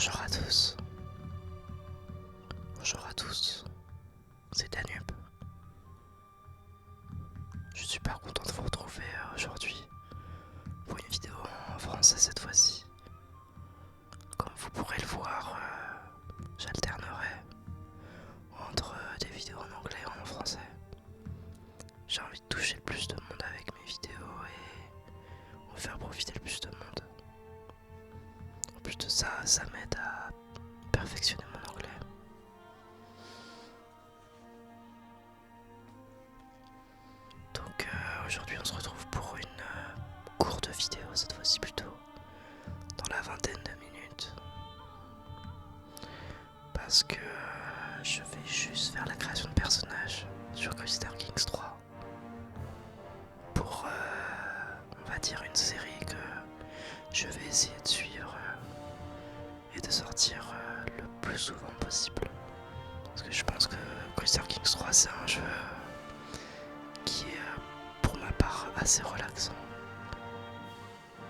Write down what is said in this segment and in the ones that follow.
Bonjour à tous, bonjour à tous, c'est Danube. Je suis super content de vous retrouver aujourd'hui pour une vidéo en français cette fois-ci. Comme vous pourrez le voir, j'alternerai entre des vidéos en anglais et en français. J'ai envie de toucher le plus de monde avec mes vidéos et en faire profiter le plus de monde. En plus de ça, ça m'aide à perfectionner mon anglais. Donc aujourd'hui on se retrouve pour une courte vidéo, cette fois-ci plutôt dans la vingtaine de minutes. Parce que je vais juste faire la création de personnages sur Crusader Kings 3. Pour on va dire une série que je vais essayer de suivre et de sortir le plus souvent possible. Parce que je pense que Crusader Kings 3 c'est un jeu qui est pour ma part assez relaxant.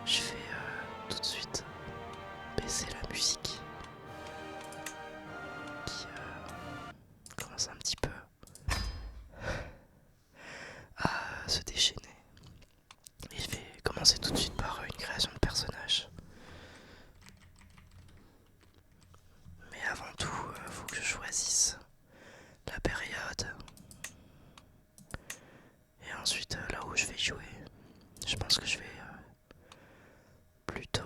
Je vais tout de suite baisser la musique qui commence un petit peu à se déchaîner. Et je vais commencer tout de suite par une création de personnage. Mais avant tout, il faut que je choisisse la période. Et ensuite, là où je vais jouer. Je pense que je vais plutôt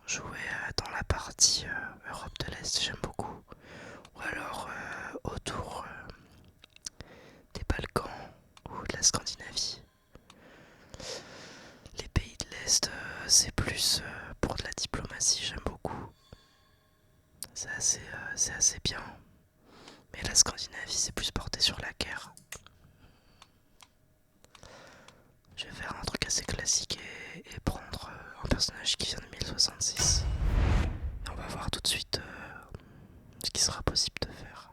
jouer dans la partie Europe de l'Est, j'aime beaucoup. Ou alors autour des Balkans ou de la Scandinavie. Les pays de l'Est, c'est plus pour de la diplomatie, j'aime beaucoup. C'est assez bien. Mais la Scandinavie, c'est plus porté sur la guerre. Je vais faire un truc assez classique et prendre un personnage qui vient de 1066. Et on va voir tout de suite ce qui sera possible de faire.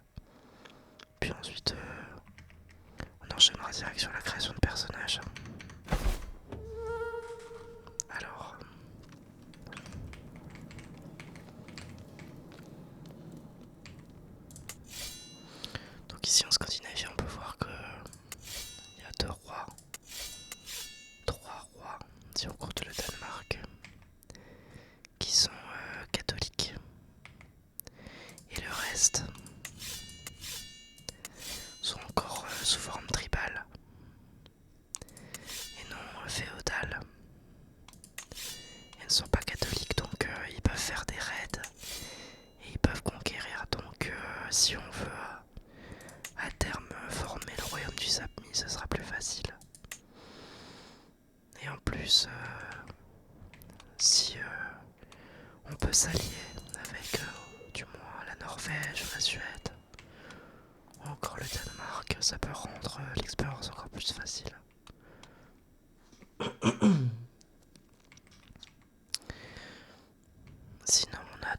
Puis ensuite, on enchaînera direct sur la création de personnages. Alors, donc ici en Scandinavie, on peut voir que il y a deux rois, trois rois, si on compte le Danemark, qui sont catholiques. Et le reste sont encore sous forme tribale et non féodale. Ils ne sont pas catholiques, donc ils peuvent faire des raids et ils peuvent conquérir. Donc si on veut à terme former le royaume du Sapmi, ce sera plus facile. Et en plus, si on peut s'allier avec du moins la Norvège, la Suède ou encore le Danemark, ça peut rendre l'expérience encore plus facile. Sinon, on a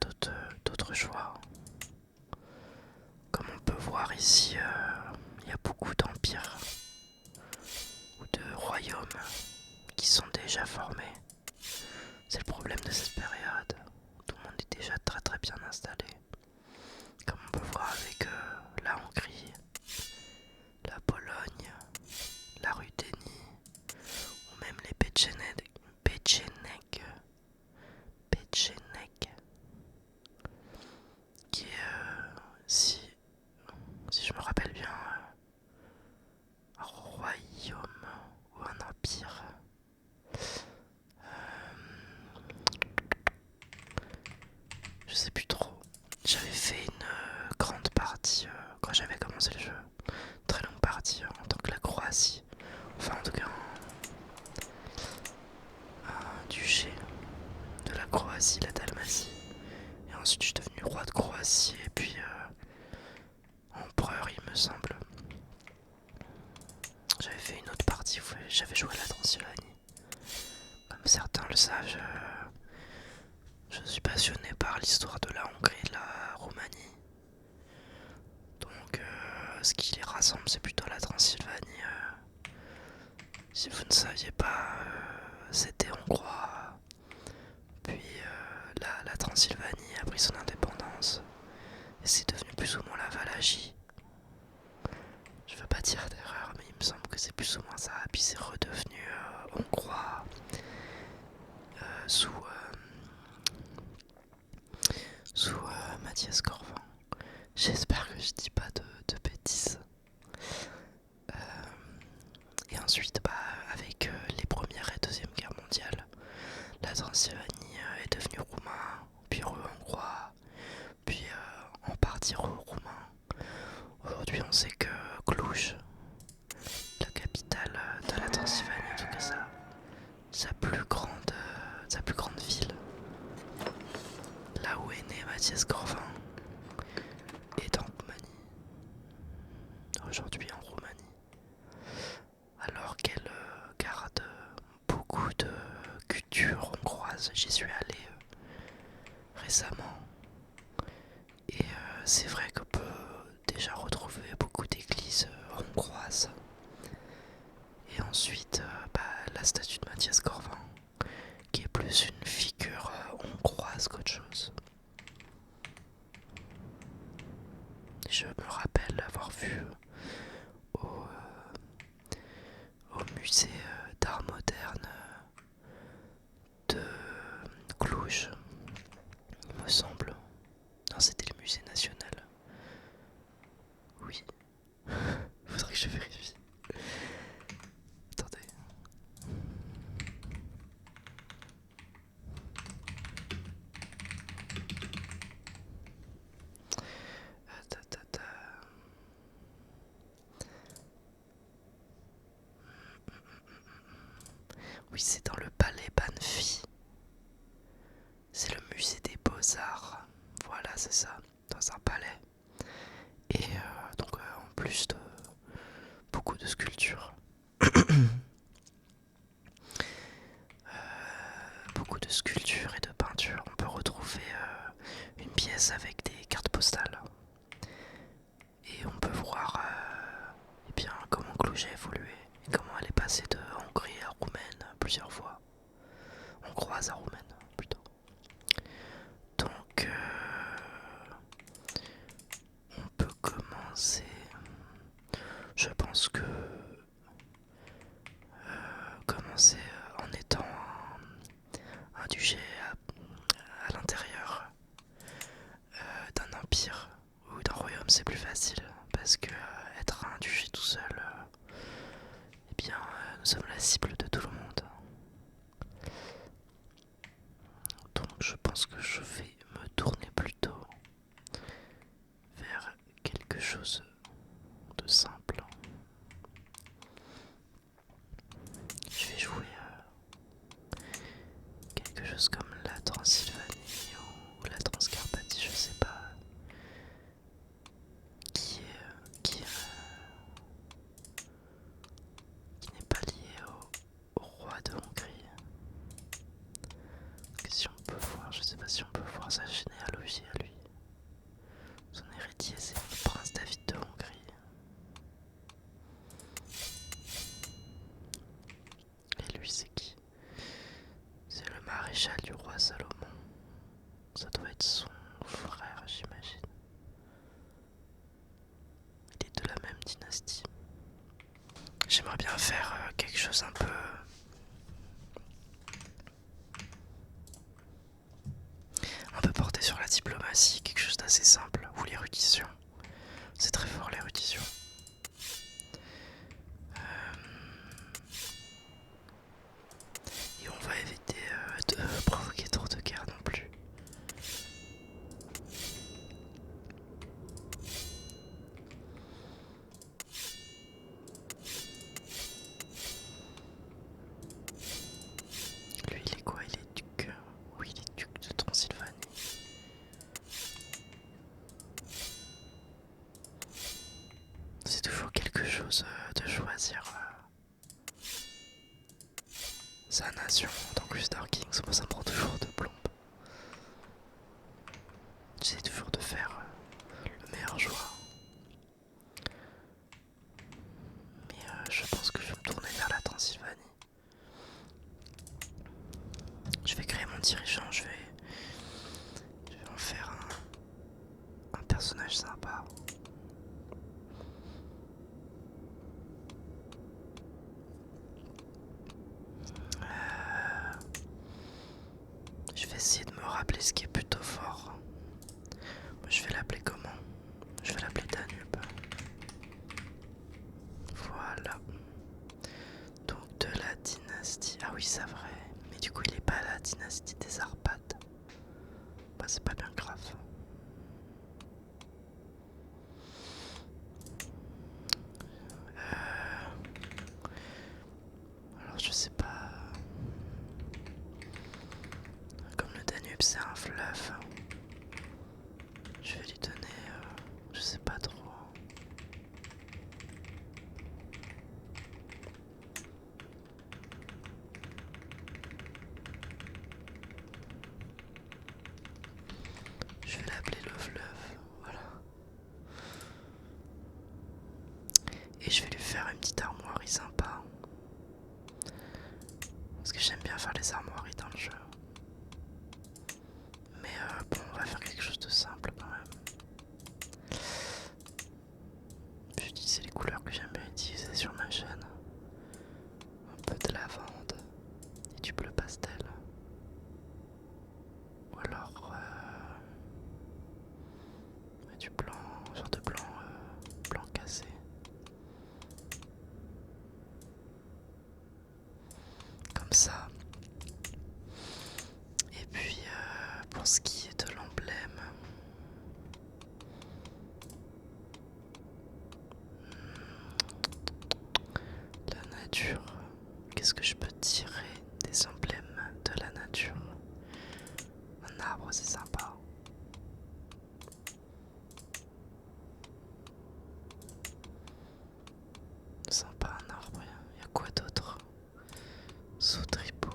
d'autres choix. Comme on peut voir ici, il y a beaucoup d'empires ou de royaumes qui sont déjà formés. C'est le problème de cette période. Tout le monde est déjà très très bien installé. Comme on peut voir avec la Hongrie, la Pologne, la Ruthénie, ou même les Petchénègues, qui est, si je me rappelle bien, un royaume ou un empire. Je sais plus trop. J'avais fait une grande partie quand j'avais commencé le jeu. Très longue partie en tant que la Croatie. Enfin en tout cas un duché de la Croatie, la Dalmatie. Et ensuite je suis devenu roi de Croatie et puis empereur il me semble. J'avais fait une autre partie où j'avais joué à la Transylvanie. Comme certains le savent, je suis passionné par l'histoire de la Hongrie et de la Roumanie. Donc ce qui les rassemble c'est plutôt la Transylvanie. Si vous ne saviez pas, c'était hongrois. Puis la Transylvanie a pris son indépendance et c'est devenu plus ou moins la Valagie. Je veux pas dire d'erreur, mais il me semble que c'est plus ou moins ça. Et puis c'est redevenu hongrois sous Mathias Corvin. J'espère que je dis pas de bêtises. Et ensuite, avec les premières et deuxième guerres mondiales, la Transylvanie est devenue roumain, puis hongrois, puis en partie roumain. Aujourd'hui, on sait que Cluj, la capitale de la Transylvanie, en tout cas sa plus grande ville, là où est né Mathias Corvin, est en Roumanie. Aujourd'hui en Roumanie. Alors qu'elle garde beaucoup de culture hongroise. J'y suis allé récemment. Et c'est vrai qu'on peut déjà retrouver beaucoup d'églises hongroises. Et ensuite, la statue de Mathias Corvin, qui est plus une figure hongroise qu'autre chose. Je me rappelle avoir vu au musée d'art moderne de Cluj, il me semble. Non, c'était le musée national. Oui. Faudrait que je vérifie. Attendez. Oui, c'est dans le palais Banfi. C'est le musée des beaux-arts. Voilà, c'est ça. Dans un palais. Et donc, en plus de beaucoup de sculptures. Beaucoup de sculptures et de peintures. On peut retrouver une pièce avec des cartes postales. Et on peut voir eh bien, comment Cluj a évolué et comment elle est passée de Hongrie à roumaine plusieurs fois. Hongroise à roumaine plutôt. Donc on peut commencer. Je pense que commencer en étant un duché à l'intérieur d'un empire ou d'un royaume, c'est plus facile parce que être un duché tout seul, eh bien nous sommes la cible de tout le monde. Donc je pense que je vais me tourner plutôt vers quelque chose de simple. Je vais jouer quelque chose comme la Transylvanie ou la Transcarpathie, je sais pas, qui n'est pas lié au roi de Hongrie. Si on peut voir, je sais pas si on peut voir sa généalogie à lui. Son héritier, c'est le prince David de Hongrie. Et lui, c'est qui? C'est le maréchal du roi Salomon. Ça doit être son frère, j'imagine. Il est de la même dynastie. J'aimerais bien faire quelque chose un peu porté sur la diplomatie, quelque chose d'assez simple, ou l'érudition. C'est très fort l'érudition. Et on va éviter de provoquer trop de guerre non plus. Lui, il est quoi? Il est duc. Oui, il est duc de Transylvanie. C'est toujours quelque chose de choisir sa nation dans Crystal Kings. Moi, ça me prend toujours de plomb. J'essaie toujours de faire le meilleur choix. Mais je pense que je vais me tourner vers la Transylvanie. Je vais créer mon dirigeant, je vais en faire essayer de me rappeler ce qui est plutôt fort. Je vais l'appeler comment? Je vais l'appeler Danube. Voilà. Donc de la dynastie. Ah oui, c'est vrai. Mais du coup, il est pas à la dynastie des Arpades. Bah, c'est pas bien grave. Alors, je sais pas. Comme le Danube, c'est un fleuve. Je vais lui donner. Je sais pas trop. Je vais l'appeler le fleuve, voilà. Et je vais lui faire une petite armoirie sympa. Parce que j'aime bien faire les armoiries dans le jeu. Mais bon, on va faire quelque chose de simple quand même. Je vais utiliser les couleurs que j'aime bien utiliser sur ma chaîne. Un peu de lavande et du bleu pastel. Ou alors du blanc, genre de blanc, blanc cassé. Comme ça. Et puis pour ce qui est de l'emblème, la nature. Qu'est-ce que je peux tirer des emblèmes de la nature? Un arbre, c'est sympa. Sympa un arbre. Il y a quoi d'autre? Sautripeau.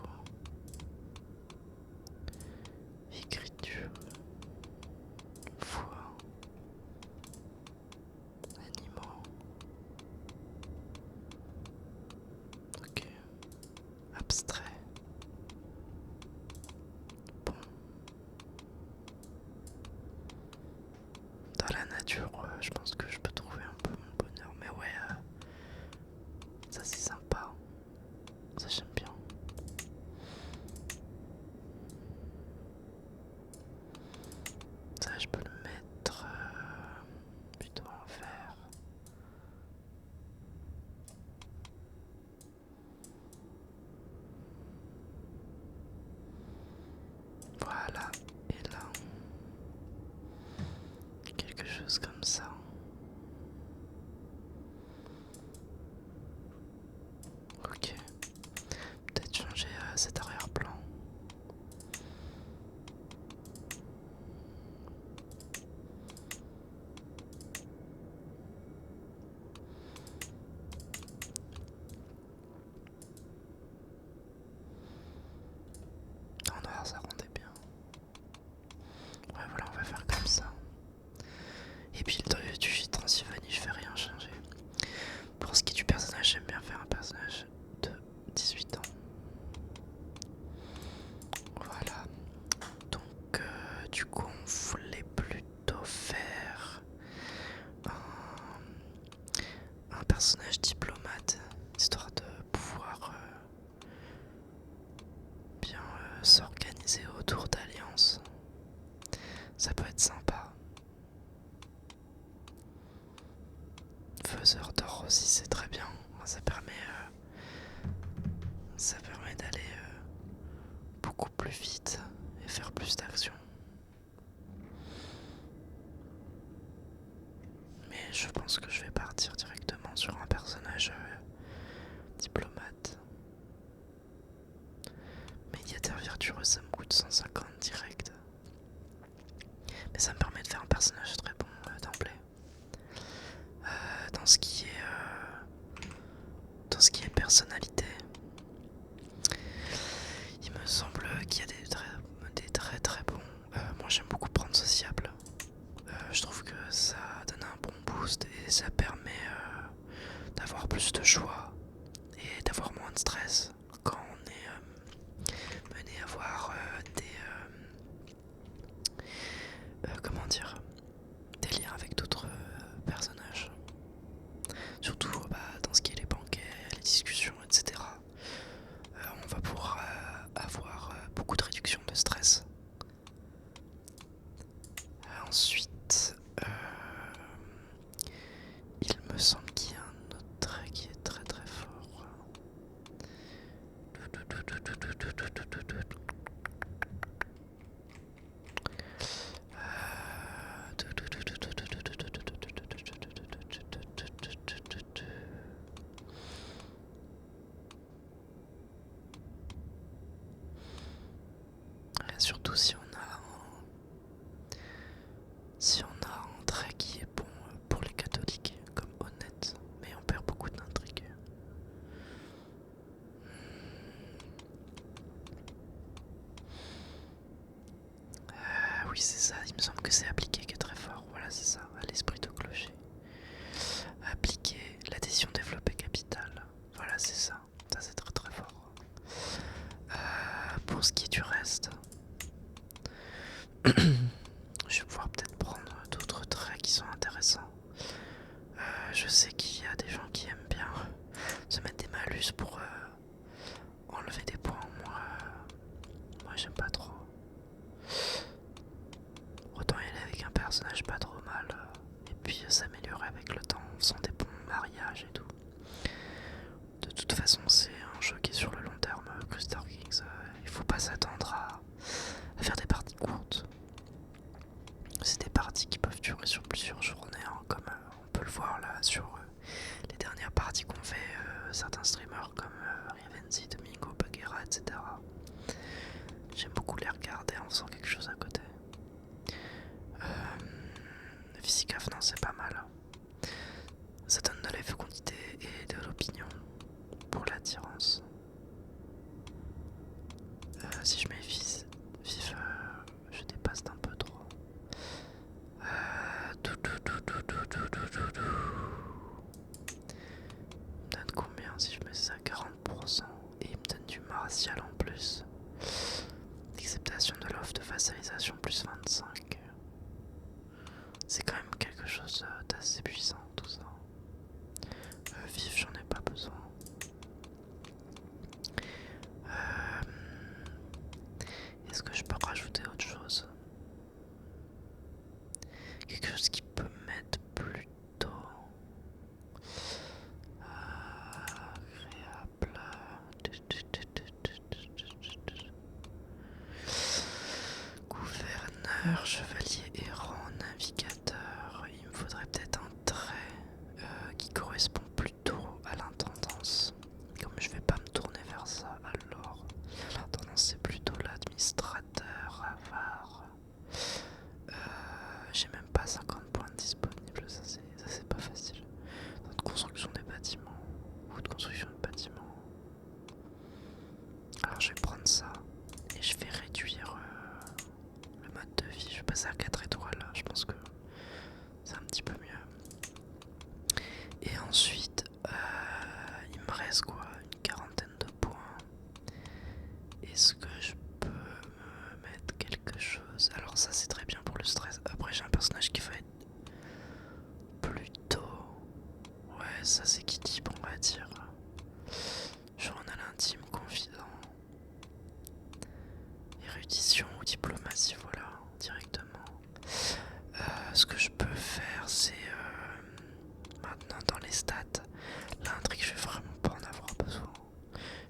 Écriture. Voix. Animaux. Ok. Abstrait. Bon. Dans la nature, je pense que je peux trouver un peu mon bonheur. Mais ouais, ça c'est sympa. Ça j'aime bien. Ça je peux le mettre plutôt en vert. Voilà, et là, quelque chose comme ça. Ok, peut-être changer cet arrière-plan. En noir, ça rendait bien. Ouais, voilà, on va faire comme ça. Et puis du Transylvanie, je vais rien changer. Pour ce qui est du personnage, j'aime bien faire un personnage de 18 ans. Voilà. Donc, du coup, on voulait plutôt faire un personnage diplomate, histoire de pouvoir bien s'organiser autour d'alliances. Ça peut être sympa. Faiseur d'or aussi, c'est très bien. Ça permet d'aller beaucoup plus vite et faire plus d'actions. Mais je pense que je vais partir directement sur un personnage diplomate. Médiateur virtueux, ça me coûte 150 direct. Mais ça me permet de faire un personnage très bon d'emblée. Dans ce qui est personnalité, il me semble qu'il y a des très très bons. Moi j'aime beaucoup prendre sociable. Je trouve que ça donne un bon boost et ça permet d'avoir plus de choix et d'avoir moins de stress quand on est mené à voir comment dire, des liens avec d'autres personnages. Surtout dans ce qui est les banquets, les discussions, etc. On va pouvoir avoir beaucoup de réduction de stress surtout si on a un trait qui est bon pour les catholiques, comme honnête, mais on perd beaucoup d'intrigue. Oui, c'est ça, il me semble que c'est appliqué qui est très fort. Voilà, c'est ça, à l'esprit de clocher. Appliquer l'adhésion développée capitale. Voilà, c'est ça. Ça, c'est très très fort. Pour ce qui est du reste, je vais pouvoir peut-être prendre d'autres traits qui sont intéressants. Je sais qu'il y a des gens qui aiment bien se mettre des malus pour enlever des points. Moi j'aime pas trop. Autant y aller avec un personnage pas trop mal et puis s'améliorer avec le temps en faisant des bons mariages et tout. De toute façon, c'est un jeu qui est sur le long terme. Crystal Kings, il faut pas s'attendre à faire des parties courtes. C'est des parties qui peuvent durer sur plusieurs journées, hein, comme on peut le voir là sur les dernières parties qu'ont fait certains streamers comme Rivenzi, Domingo, Bagheera, etc. J'aime beaucoup les regarder en faisant quelque chose à côté. Physique non, c'est pas mal. Ça donne de la fécondité et de l'opinion pour l'attirance. Si je mets vif, je dépasse d'un peu trop. Il me donne combien si je mets ça à 40%? Et il me donne du martial en plus. Acceptation de l'offre de vassalisation plus 25. C'est quand même quelque chose d'assez puissant tout ça. Vif, j'en ai pas besoin. Est-ce que je peux rajouter autre chose? Quelque chose qui peut mettre plutôt agréable. Gouverneur, chevalier errant, navigateur. Il me faudrait peut-être un trait qui correspond plutôt à l'intendance. Comme je vais pas me tourner vers ça, alors l'intendance c'est plutôt l'administrateur avare. J'ai même pas 50 points disponibles, ça c'est pas facile. Dans de construction des bâtiments ou de construction de bâtiments. Alors je vais prendre ça et je vais réduire le mode de vie. Je vais passer à 4 étoiles, je pense que c'est un petit peu mieux. Et ensuite, il me reste quoi? Une quarantaine de points. Est-ce que je peux me mettre quelque chose? Alors ça c'est très bien pour le stress. Après j'ai un personnage qui va être plutôt... Ouais, ça c'est qui type on va dire. Journal intime, confident. Érudition ou diplomatie, voilà, directement. Ce que je peux faire c'est... maintenant dans les stats, l'intrigue je vais vraiment pas en avoir besoin.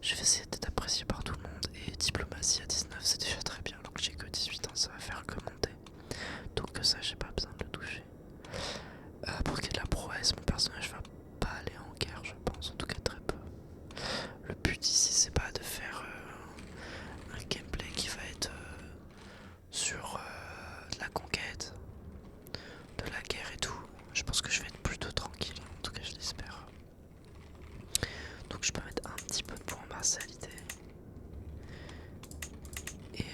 Je vais essayer d'être apprécié par tout le monde et diplomatie à 19 c'est déjà très bien alors que j'ai que 18 ans ça va faire que monter. Donc ça j'ai pas besoin de le toucher. Pour qu'il y ait de la prouesse, mon personnage va pas aller en guerre je pense, en tout cas très peu. Le but ici c'est pas de faire un gameplay qui va être sur de la conquête, de la guerre et tout. Je pense que je vais être plutôt tranquille, en tout cas je l'espère. Donc je peux mettre un petit peu de points en martialité. Et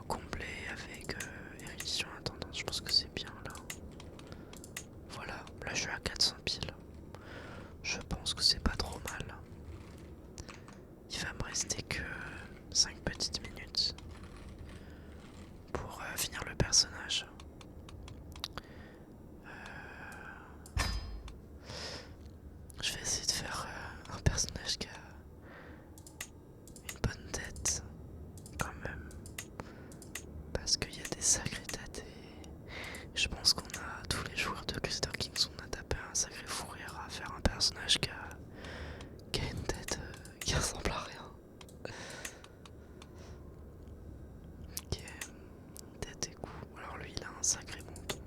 combler avec érudition à tendance, je pense que c'est bien là. Voilà, là je suis à 400 piles. Je pense que c'est pas trop mal. Il va me rester que 5 petites minutes pour finir le personnage. Je vais essayer de faire un personnage qui a une bonne tête quand même. Parce qu'il y a des sacrées têtes et je pense qu'on a, tous les joueurs de Crystal Kings, on a tapé un sacré fou rire à faire un personnage qui a une tête qui ressemble à rien. Ok, tête et cou. Alors lui il a un sacré menton.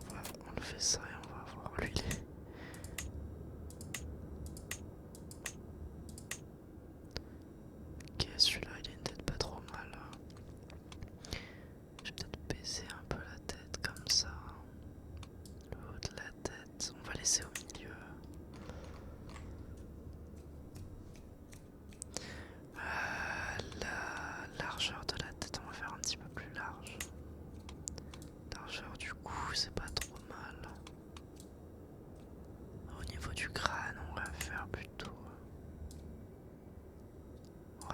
On va enlever ça et on va voir lui il est...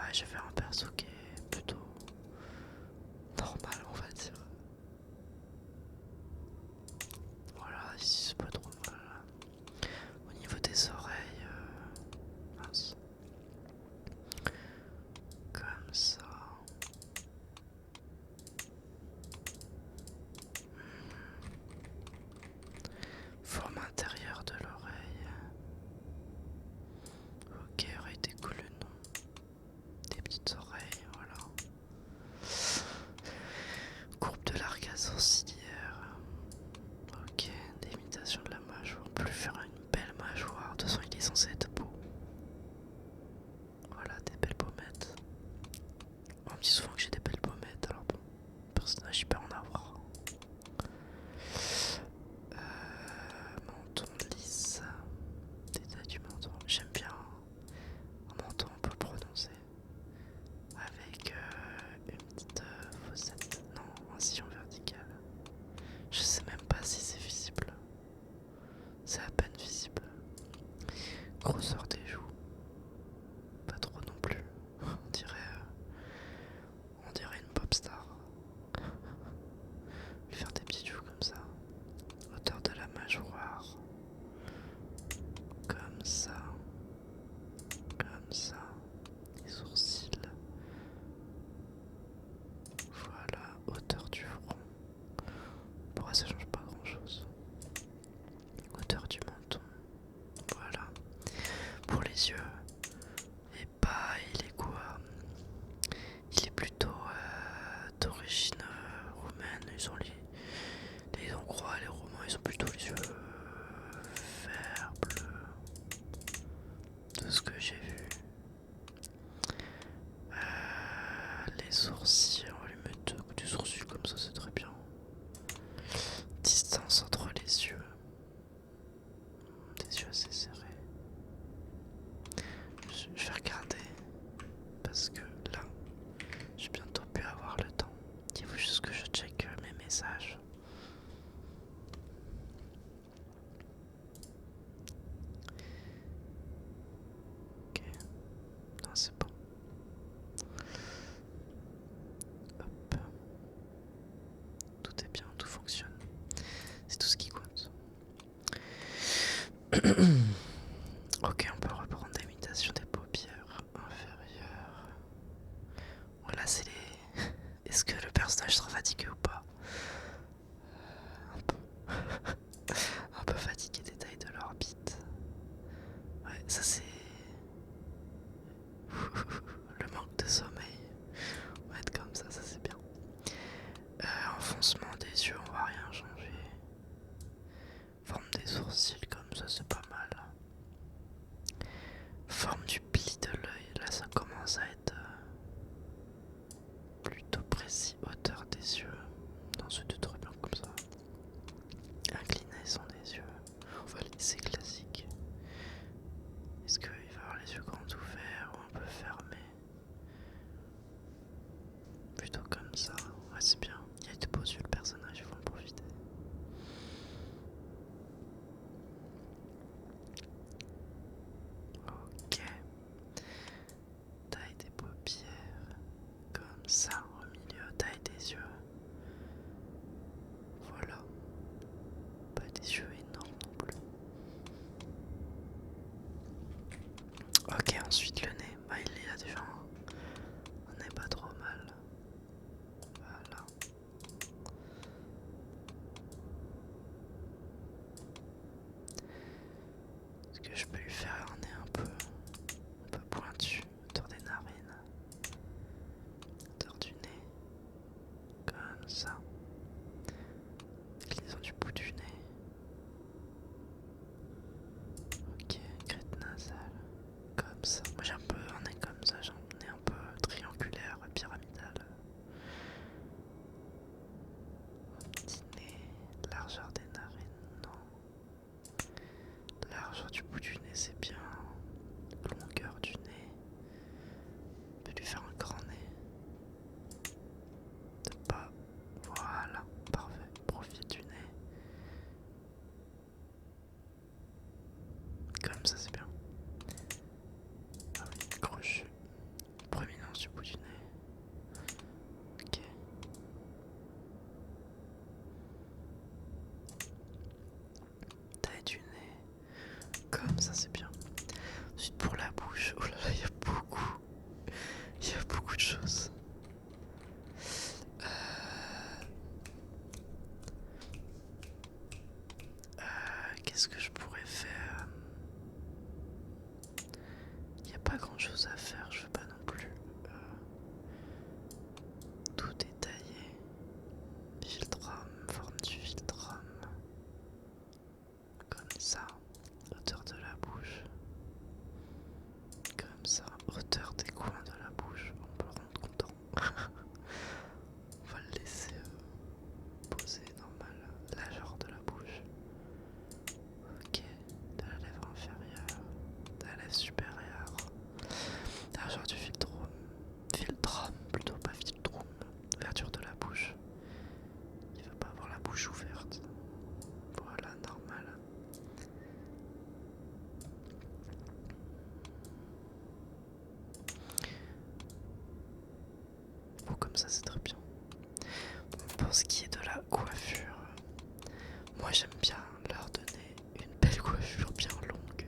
Ouais, j'ai fait un perso qui est plutôt normal, on va dire. Voilà, ici c'est pas trop mal. Au niveau des oreilles, mince. Comme ça. Forme intérieure de l'oreille. Ok, oreille décollée, non. Des petites oreilles, voilà. Courbe de l'arcade sourcilière. Ok, d'imitation de la mâchoire. On peut lui faire une belle mâchoire. De toute façon, il est censé être beau. Voilà, des belles pommettes. On me dit souvent que j'ai des belles pommettes, alors bon, personnage, il peut en avoir. Menton lisse. Détail du menton. J'aime bien un menton un peu prononcé. Avec une petite fossette. Non, un sillon vertical. Je sais même pas si c'est visible. C'est à peine visible. Grosseur des joues. Pas trop non plus. On dirait une pop star. Lui faire des petites joues comme ça. Hauteur de la mâchoire. Comme ça. Comme ça. Les sourcils. Voilà, hauteur du front. Pourquoi ça change pas grand chose. Hauteur du menton. Voilà. Pour les yeux. Et bah, il est quoi? Il est plutôt d'origine roumaine. Ils ont les Hongrois, les Romains, ils ont plutôt les yeux verts, bleus. De ce que j'ai vu. Les sourcils, on va lui mettre des sourcils comme ça, c'est très bien. Distance entre les yeux. Des yeux assez serrés. Je vais regarder. Parce que là, j'ai bientôt pu avoir le temps. Il faut juste que je check mes messages. Ok. Non, c'est bon. Hop. Tout est bien, tout fonctionne. C'est tout ce qui compte. Ok, on peut reprendre l'imitation des paupières inférieures. Voilà, c'est les... Est-ce que le personnage sera fatigué ou pas? Un peu. Un peu fatigué des tailles de l'orbite. Ouais, ça c'est... Le manque de sommeil. On va être comme ça c'est bien. Enfoncement des yeux, on va rien changer. Forme des sourcils comme ça, c'est pas mal. Forme du pli de l'œil, là ça commence à être plutôt précis. Hauteur des yeux. Non, c'était très bien comme ça. Un du bout du nez. Ok. Taille du nez. Comme ça, c'est bien. Ensuite, pour la bouche. Oh là là, il y a beaucoup. Il y a beaucoup de choses. Qu'est-ce que je pourrais faire? Il n'y a pas grand chose à faire, je veux pas non plus tout détailler. Filtrum, forme du filtrum. Comme ça, hauteur de la bouche. Comme ça, hauteur des coins de la bouche. On peut le rendre content. On va le laisser poser normal. Largeur de la bouche. Ok, de la lèvre inférieure, de la lèvre supérieure. Largeur du filtrum. Filtrum, plutôt pas filtrum. Ouverture de la bouche. Il va pas avoir la bouche ouverte. Voilà, normal. Bon, comme ça, c'est très bien. Bon, pour ce qui est de la coiffure, moi j'aime bien leur donner une belle coiffure bien longue.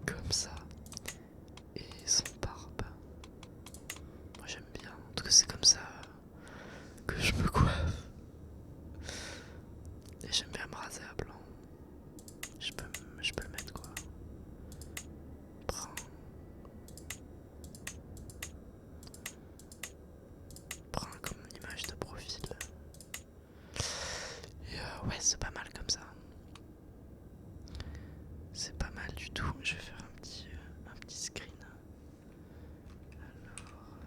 Comme ça. Et sans barbe. Moi j'aime bien. En tout cas, c'est comme ça que je me coiffe. Et j'aime bien me raser à blanc. Je peux le mettre quoi. Brun. Brun comme image de profil. Et ouais, c'est pas mal comme ça. C'est pas mal du tout. Je vais faire un petit screen. Alors,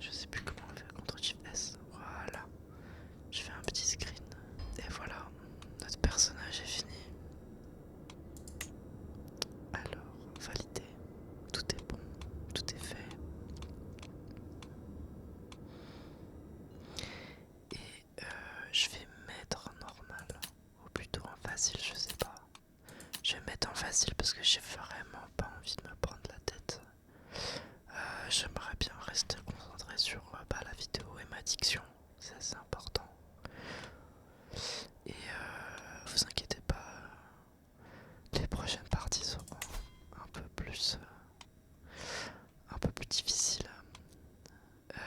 je sais plus comment on le fait. CTRL-S. Voilà. Je fais un petit screen. Et voilà. Notre personnage est fini. Alors, validé. Tout est bon. Tout est fait. Et je vais mettre en normal. Ou plutôt en facile, je sais pas. Je vais mettre en facile parce que j'ai vraiment pas envie de me prendre la tête. J'aimerais bien rester concentré sur la vidéo et ma diction. C'est assez important. Et vous inquiétez pas, les prochaines parties seront un peu plus difficiles. Euh,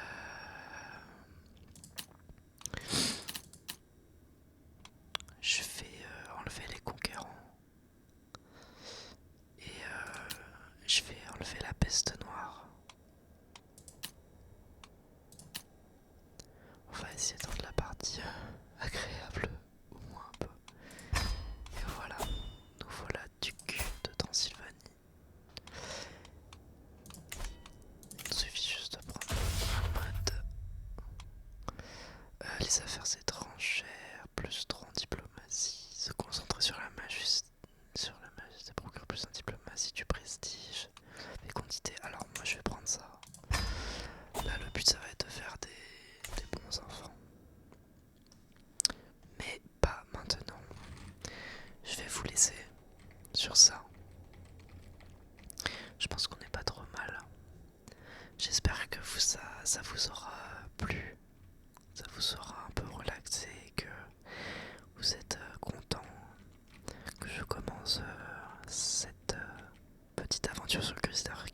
je vais enlever les conquérants et je vais enlever la peste noire. On va essayer de rendre la partie agréable, au moins un peu. Et voilà, nous voilà duc de Transylvanie. Il suffit juste de prendre un mode les affaires étrangères, plus 3 en diplomatie, se concentrer sur la magie, ça procure plus en diplomatie, du prestige, les quantités. Alors moi je vais prendre ça. Là le but ça va être de faire des bons enfants. Mais pas maintenant. Je vais vous laisser sur ça. Je pense qu'on n'est pas trop mal. J'espère que ça vous aura plu. Ça vous aura un peu relaxé et que vous êtes content que je commence cette petite aventure sur le Grisdark.